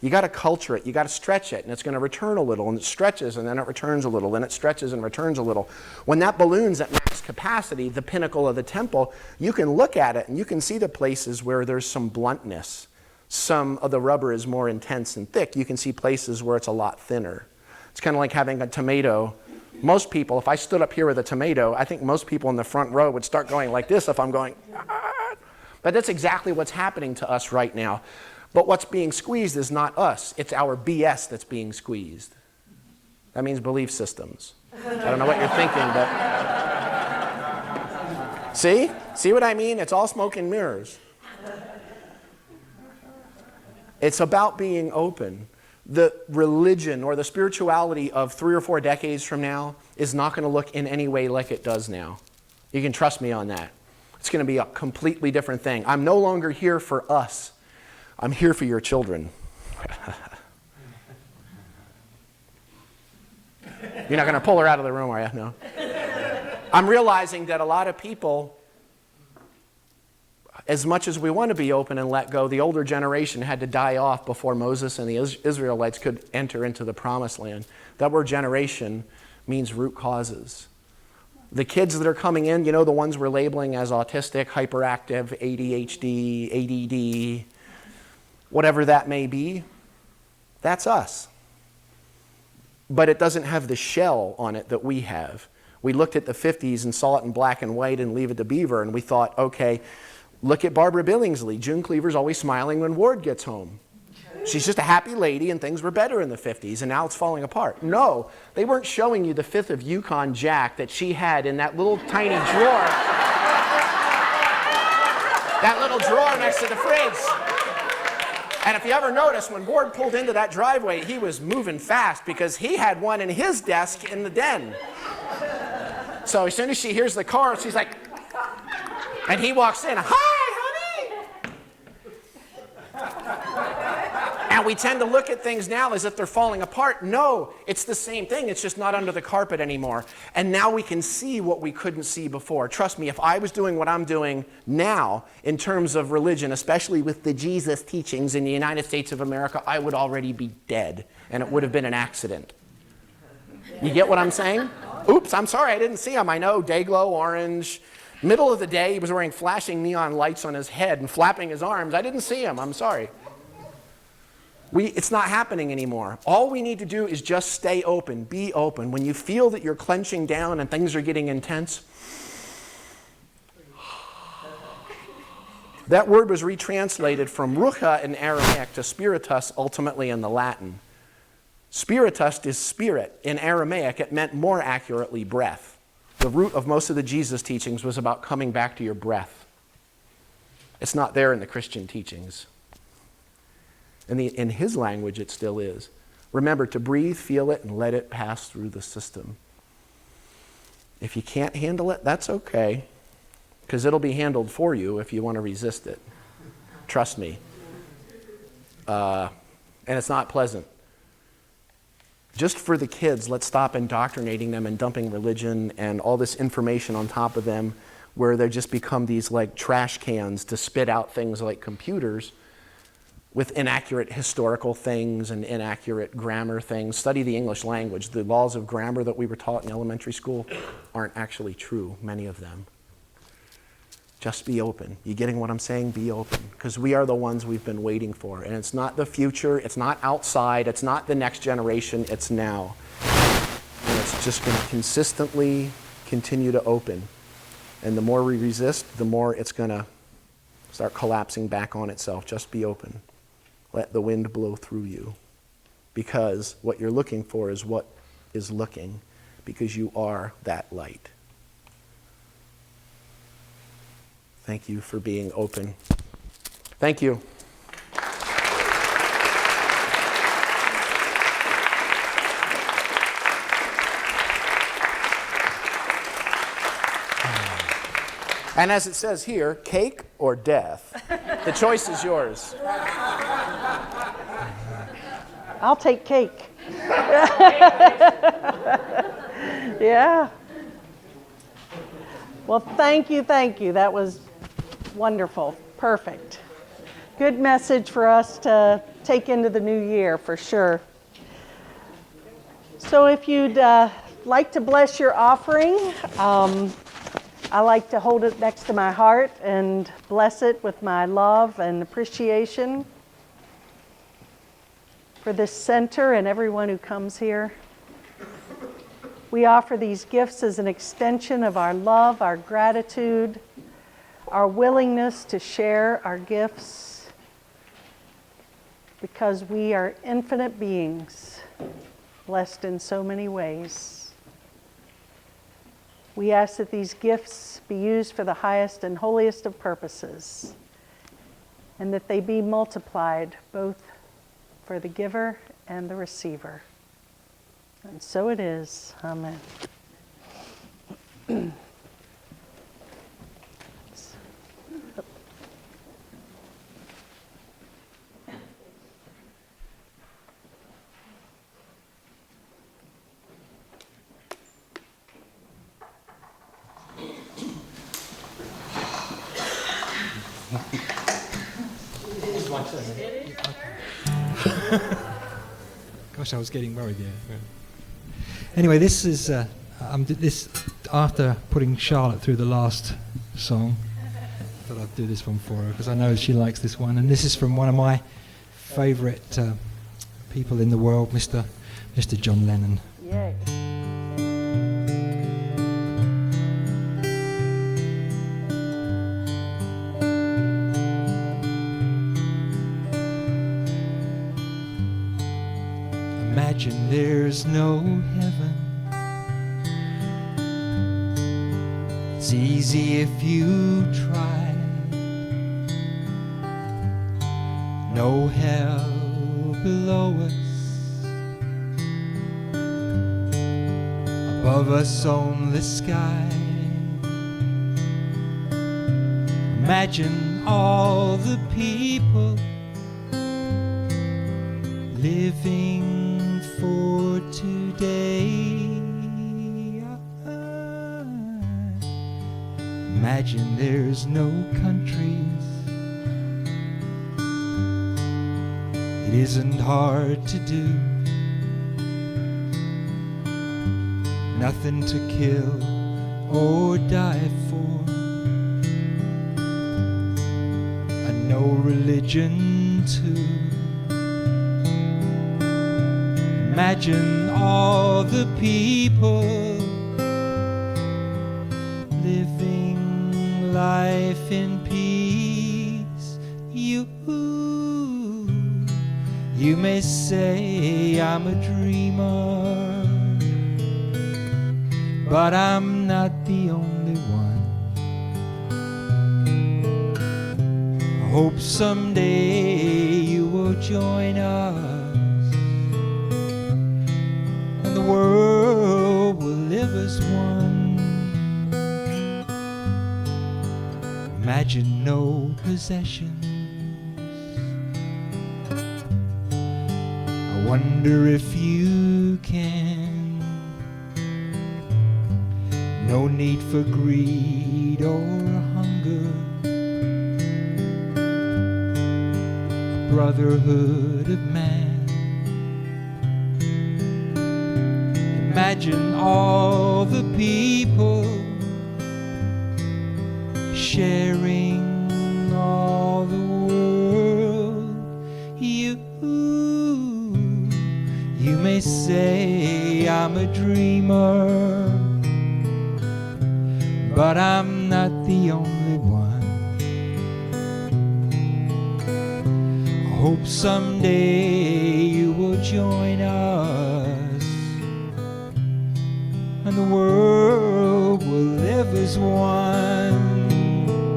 You got to culture it. You got to stretch it, and it's going to return a little, and it stretches, and then it returns a little, then it stretches and returns a little. When that balloon's at max capacity, the pinnacle of the temple, you can look at it, and you can see the places where there's some bluntness. Some of the rubber is more intense and thick. You can see places where it's a lot thinner. It's kind of like having a tomato. Most people, if I stood up here with a tomato, I think most people in the front row would start going like this if I'm going, ah. But that's exactly what's happening to us right now. But what's being squeezed is not us. It's our BS that's being squeezed. That means belief systems. I don't know what you're thinking, but... See what I mean? It's all smoke and mirrors. It's about being open. The religion or the spirituality of 3 or 4 decades from now is not going to look in any way like it does now. You can trust me on that. It's going to be a completely different thing. I'm no longer here for us. I'm here for your children. You're not going to pull her out of the room, are you? No. I'm realizing that a lot of people, as much as we want to be open and let go, the older generation had to die off before Moses and the Israelites could enter into the promised land. That word generation means root causes. The kids that are coming in, the ones we're labeling as autistic, hyperactive, ADHD, ADD, whatever that may be, that's us. But it doesn't have the shell on it that we have. We looked at the 50s and saw it in black and white and Leave It to Beaver, and we thought, okay, look at Barbara Billingsley. June Cleaver's always smiling when Ward gets home. She's just a happy lady and things were better in the 50s and now it's falling apart. No, they weren't showing you the 5th of Yukon Jack that she had in that little tiny drawer. That little drawer next to the fridge. And if you ever notice, when Ward pulled into that driveway, he was moving fast because he had one in his desk in the den. So as soon as she hears the car, she's like, and he walks in, "Hi, honey!" And we tend to look at things now as if they're falling apart. No, it's the same thing. It's just not under the carpet anymore. And now we can see what we couldn't see before. Trust me, if I was doing what I'm doing now in terms of religion, especially with the Jesus teachings in the United States of America, I would already be dead. And it would have been an accident. You get what I'm saying? Oops, I'm sorry, I didn't see him. I know, Dayglow, orange. Middle of the day, he was wearing flashing neon lights on his head and flapping his arms. I didn't see him, I'm sorry. It's not happening anymore. All we need to do is just stay open, be open. When you feel that you're clenching down and things are getting intense, that word was retranslated from rucha in Aramaic to spiritus ultimately in the Latin. Spiritus is spirit. In Aramaic, it meant more accurately breath. The root of most of the Jesus teachings was about coming back to your breath. It's not there in the Christian teachings. In his language, it still is. Remember to breathe, feel it, and let it pass through the system. If you can't handle it, that's okay, because it'll be handled for you if you want to resist it. Trust me. And it's not pleasant. Just for the kids, let's stop indoctrinating them and dumping religion and all this information on top of them where they just become these like trash cans to spit out things like computers with inaccurate historical things and inaccurate grammar things. Study the English language. The laws of grammar that we were taught in elementary school aren't actually true, many of them. Just be open. You getting what I'm saying? Be open. Because we are the ones we've been waiting for. And it's not the future, it's not outside, it's not the next generation, it's now. And it's just going to consistently continue to open. And the more we resist, the more it's going to start collapsing back on itself. Just be open. Let the wind blow through you. Because what you're looking for is what is looking. Because you are that light. Thank you for being open. Thank you. And as it says here, cake or death. The choice is yours. I'll take cake. Yeah. Well, thank you. That was wonderful. Perfect. Good message for us to take into the new year, for sure. So if you'd like to bless your offering, I like to hold it next to my heart and bless it with my love and appreciation for this center and everyone who comes here. We offer these gifts as an extension of our love, our gratitude, our willingness to share our gifts, because we are infinite beings, blessed in so many ways. We ask that these gifts be used for the highest and holiest of purposes, and that they be multiplied both for the giver and the receiver. And so it is. Amen. Gosh, I was getting worried there. Anyway, this is this after putting Charlotte through the last song. I thought I'd do this one for her because I know she likes this one. And this is from one of my favourite people in the world, Mr. John Lennon. Yay. Imagine there's no heaven. It's easy if you try. No hell below us, above us only sky. Imagine all the people living for today. Imagine there's no countries. It isn't hard to do. Nothing to kill or die for. And no religion too. Imagine all the people living life in peace. You may say I'm a dreamer, but I'm not the only one. I hope someday you will join us, and the world will live as one. Imagine no possessions. I wonder if you can. No need for greed or hunger. A brotherhood of man. Imagine all the people sharing all the world. You may say I'm a dreamer, but I'm not the only one. I hope someday you will join us, and the world will live as one.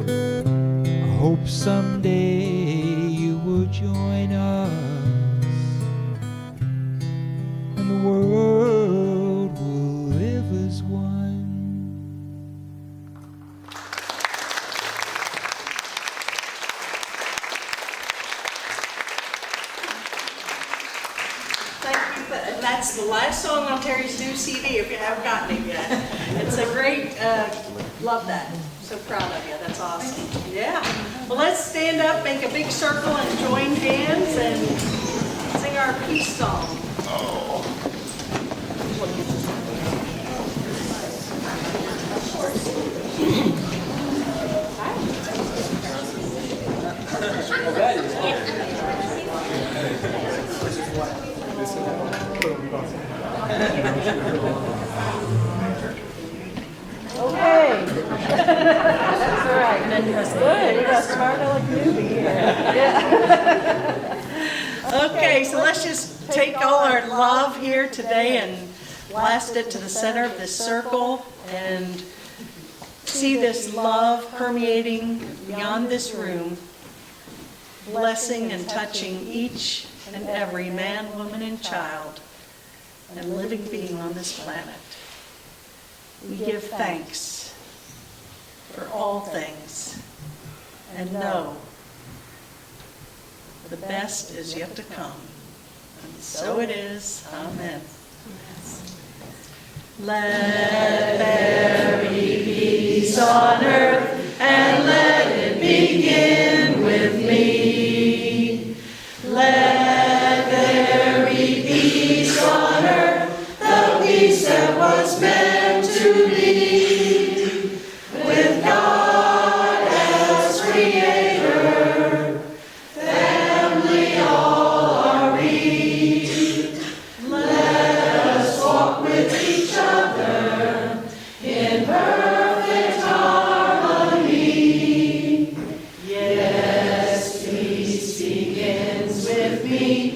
I hope someday you will join us, and the world will live as one. Thank you, and that's the last song on Terry's new CD, if you haven't gotten it yet. It's a great, love that. So proud of you, that's awesome. Yeah, well, let's stand up, make a big circle and join hands and sing our peace song. Okay. That's all right. Good, you got smart aleck newbie here. Yeah. Okay, so let's just take all our love here today and blast it to the center of this circle and see this love permeating beyond this room, blessing and touching each and every man, woman, and child and living being on this planet. We give thanks for all things and know the best is yet to come. And so it is. Amen. Let there be peace on earth, and let it begin with me. Let there be peace on earth, the peace that was meant to be, with God as creator, family all are we. Let us walk with each other in perfect harmony. Yes, peace begins with me.